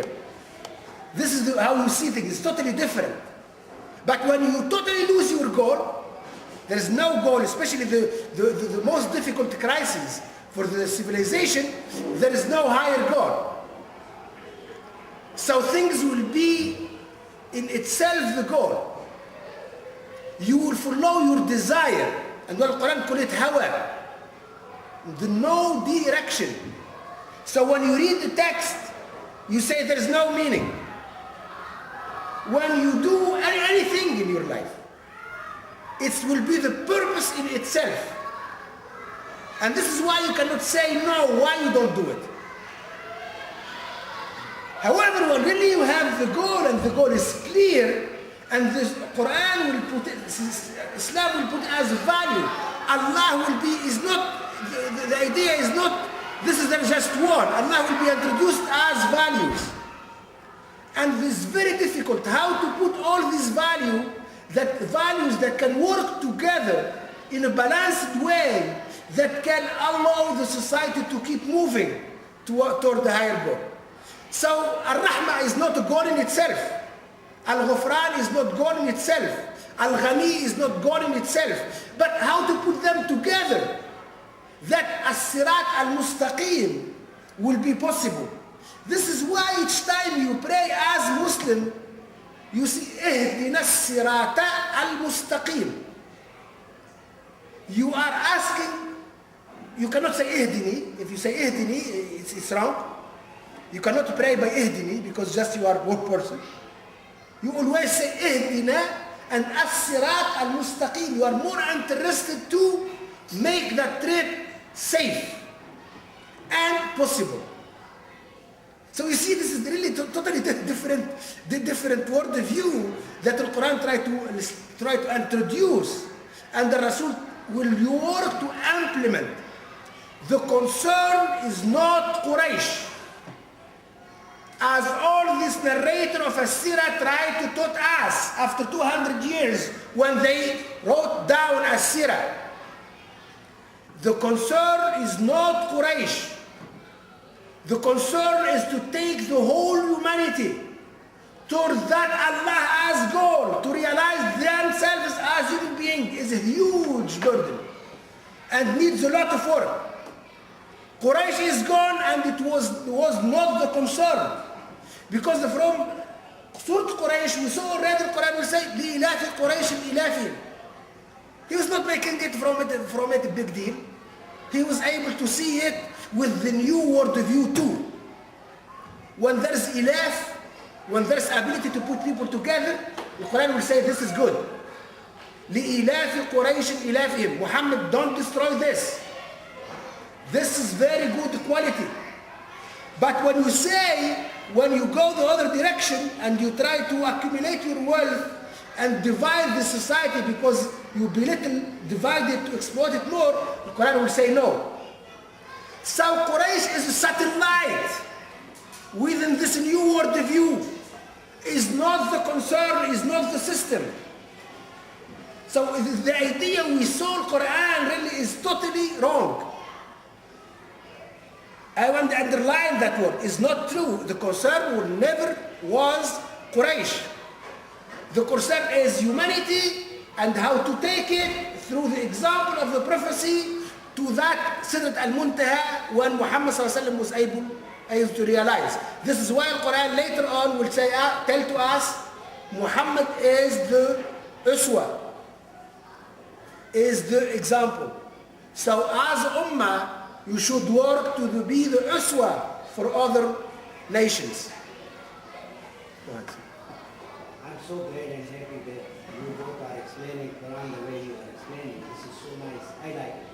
grip. This is how you see things. It's totally different. But when you totally lose your goal, there is no goal, especially the most difficult crisis for the civilization, there is no higher goal. So things will be in itself the goal. You will follow your desire. And what the Quran calls it hawa. The no direction. So when you read the text, you say there is no meaning. When you do anything in your life, it will be the purpose in itself. And this is why you cannot say no, why you don't do it. However, when really you have the goal and the goal is clear, and the Quran will put it, Islam will put it as a value. Allah will be, is not, the idea is not, this is just one. Allah will be introduced as values. And it's very difficult how to put all these values that can work together in a balanced way that can allow the society to keep moving toward the higher goal. So Al-Rahmah is not a goal in itself. Al-Ghufran is not goal in itself. Al-Ghani is not goal in itself. But how to put them together that As-Sirat Al-Mustaqim will be possible. This is why each time you pray as Muslim, you see Ihdina As-Sirata Al-Mustaqim. You are asking, you cannot say Ihdini. If you say Ihdini, it's wrong. You cannot pray by Ihdini because just you are one person. You always say Ihdina and As-Sirat Al-Mustaqim. You are more interested to make that trip safe and possible. So you see, this is really totally different world view that the Quran try to introduce, and the Rasul will work to implement. The concern is not Quraysh. As all this narrator of As-Sirah tried to taught us after 200 years when they wrote down As-Sirah. The concern is not Quraysh. The concern is to take the whole humanity towards that Allah as goal, to realize themselves as human beings is a huge burden and needs a lot of work. Quraysh is gone, and it was not the concern. Because from Surah Quraysh, we saw already the Quran will say, لِإِلَافِ قُرَيْشٍ إِلَافِهِمْ. He was not making it from it a big deal. He was able to see it with the new world view too. When there's ilaf, when there's ability to put people together, the Quran will say this is good. لِإِلَافِ قُرَيْشٍ إِلَافِهِمْ. Muhammad, don't destroy this. This is very good quality. But when you say, when you go the other direction and you try to accumulate your wealth and divide the society because you belittle, divide it to exploit it more, the Quran will say no. So Quraysh is a satellite within this new world view. Is not the concern, is not the system. So the idea we saw Quran really is totally wrong. I want to underline that word. It's not true. The concern never was Quraysh. The concern is humanity and how to take it through the example of the prophecy to that Sidrat al-Muntaha when Muhammad was able to realize. This is why the Quran later on will say, tell to us, Muhammad is the uswa, is the example. So as ummah, you should work to be the uswa for other nations. I'm so glad and happy that you both are explaining Quran the way you are explaining. This is so nice. I like it.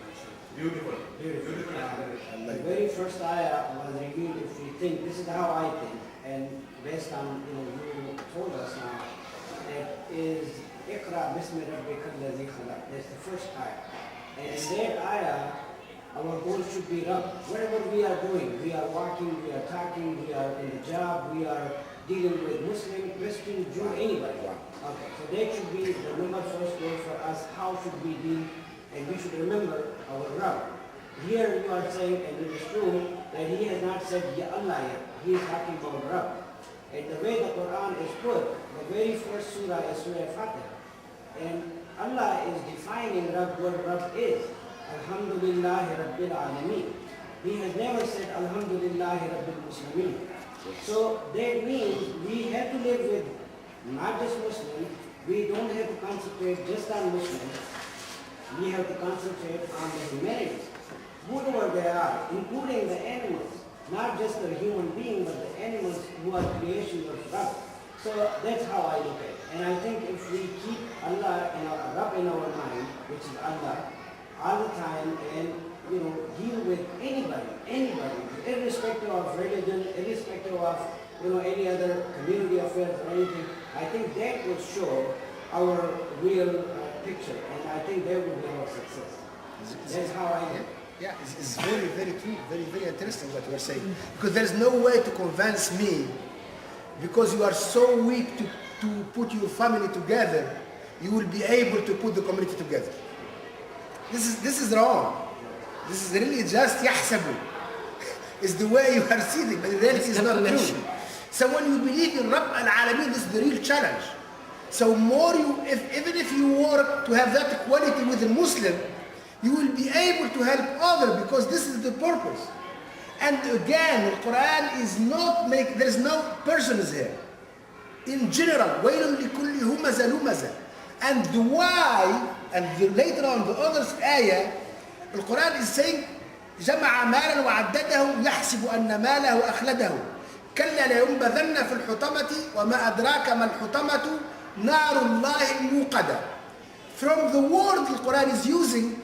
Beautiful. Beautiful. The very first ayah was revealed, if we think, this is how I think, and based on, you told us now, that is Iqra Bismi Rabbika Allazi Khalaq. That's the first ayah. And in that ayah, our goal should be Rabb. Whatever we are doing, we are walking, we are talking, we are in the job, we are dealing with Muslim, Christian, Jew, anybody. Okay, so that should be the number first goal for us. How should we deal? And we should remember our Rabb. Here you are saying, and it is true, that he has not said Ya Allah yet. He is talking about Rabb. put, the very first surah is Surah Fatiha. And Allah is defining Rabb, what Rabb is. Alhamdulillahi Rabbil Alameen. He has never said Alhamdulillahi Rabbil Muslimin. So that means we have to live with not just Muslims. We don't have to concentrate just on Muslims. We have to concentrate on the humanities, whoever they are, including the animals. Not just the human being, but the animals who are creations of Rabb. So that's how I look at it. And I think if we keep Allah and our Rabb in our mind, which is Allah, all the time, and deal with anybody, irrespective of religion, irrespective of any other community affairs or anything, I think that will show our real picture, and I think that will be our success. That's how I get it. Yeah, it's very, very true, very, very interesting what you are saying. Because there's no way to convince me, because you are so weak to put your family together, you will be able to put the community together. This is wrong. This is really just يحسبوا. It's the way you are seeing it, but in reality it's not true. So when you believe in Rabb al-Alameen, this is the real challenge. So even if you work to have that quality with the Muslim, you will be able to help others, because this is the purpose. And again, the Quran is not there's no persons here. In general, وَيْلٌ لِكُلِّ هُمَزَ لُمَزَ. And the why, and later on the other ayah, the Quran is saying, جَمَعَ مَالًا وَعَدَّدَهُ يَحْسِبُ أَنَّ مَالَهُ أَخْلَدَهُ كَلَّا لَيُنبَذَنَّ فِي الْحُطَمَةِ وَمَا أَدْرَاكَ مَا الْحُطَمَةُ نَارُ اللَّهِ الْمُوقَدَةُ. From the word the Quran is using,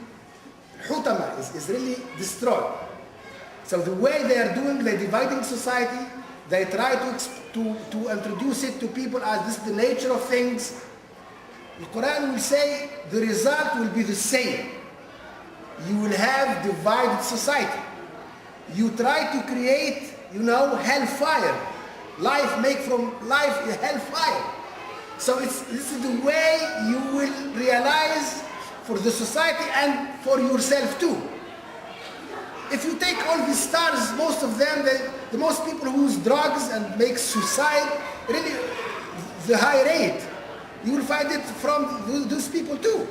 Hutama is really destroyed. So the way they are doing, they're dividing society, they try to introduce it to people as this is the nature of things. The Quran will say the result will be the same. You will have divided society. You try to create, hellfire. Life make from life a hellfire. So this is the way you will realize for the society and for yourself too. If you take all these stars, most of them, the most people who use drugs and make suicide, really the high rate, you will find it from those people too.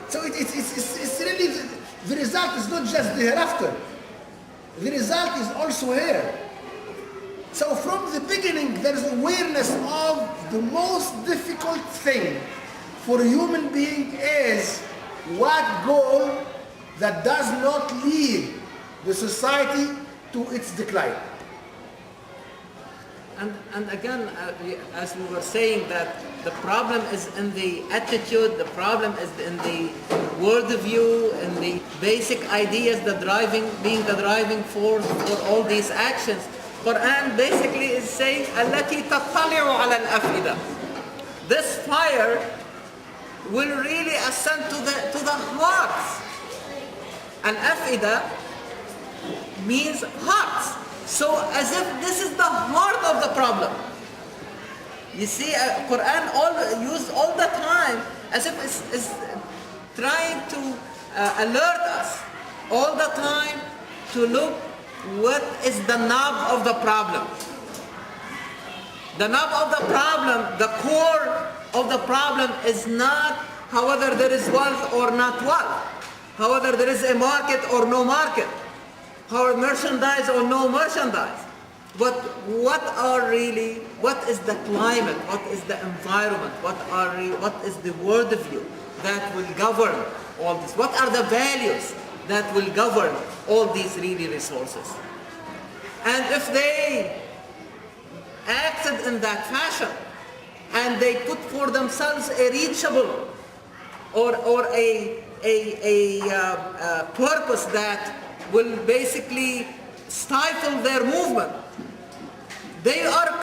So it's really, the result is not just the hereafter. The result is also here. So from the beginning, there is awareness of the most difficult thing for a human being is what goal that does not lead the society to its decline. And again, as we were saying, that the problem is in the attitude, the problem is in the worldview, in the basic ideas, being the driving force for all these actions. Quran basically is saying, التي تطلع على الأفئدة. This fire will really ascend to the hearts. And afida means hearts. So as if this is the heart of the problem. You see, Quran used all the time as if it's trying to alert us all the time to look what is the knob of the problem. The knob of the problem, the core of the problem is not whether there is wealth or not wealth, whether there is a market or no market, or merchandise or no merchandise. But what is the climate, what is the environment, what is the worldview that will govern all this? What are the values that will govern all these really resources? And if they acted in that fashion, and they put for themselves a reachable or a purpose that will basically stifle their movement, they are